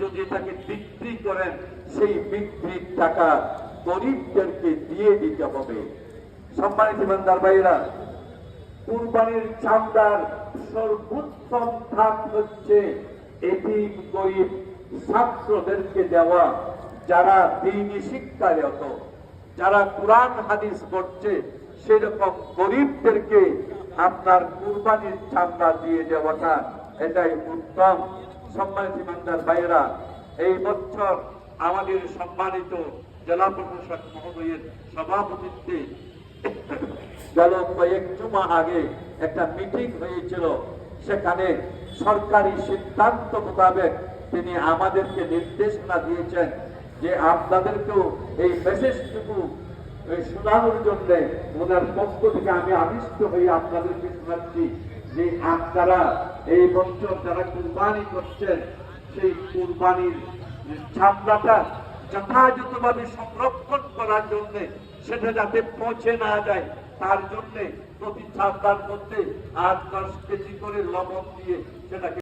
যদি এটাকে বিক্রি করেন সেই বিক্রির টাকা গরিবদেরকে দিয়ে দিতে হবে। সম্মানিত ইমানদার ভাইরা, কুরবানির চামড়ার সর্বোত্তম ধাপ হচ্ছে এতিম গরিব ছাত্রদেরকে দেওয়া, যারা দ্বীনি শিক্ষারত, যারা কোরআন হাদিস পড়ছে সেরকম গরিবদেরকে আপনার কুরবানির চামড়া দিয়ে দেওয়াটা এটাই উত্তম। সম্মানিত ইমানদার ভাইরা, এই বছর আমাদের সম্মানিত জেলা প্রশাসক মহোদয়ের সভাপতিত্বে গেল কয়েক জুমা আগে একটা মিটিং হয়েছিল। সেখানে সরকারি সিদ্ধান্ত মোতাবেক তিনি আমাদেরকে নির্দেশনা দিয়েছেন যে আপনাদেরকেও এই মেসেজটুকু শোনানোর জন্য ওনার পক্ষ থেকে আমি আবিষ্ট হয়ে আপনাদেরকে শোনাচ্ছি যে আপনারা এই বছর যারা কুরবানি করছেন সেই কুরবানির চামড়াটা যথাযথভাবে সংরক্ষণ করার জন্য, সেটা যাতে পচে না যায় তার জন্য প্রতি চামড়ার মধ্যে 8-10 কেজি করে লবণ দিয়ে সেটাকে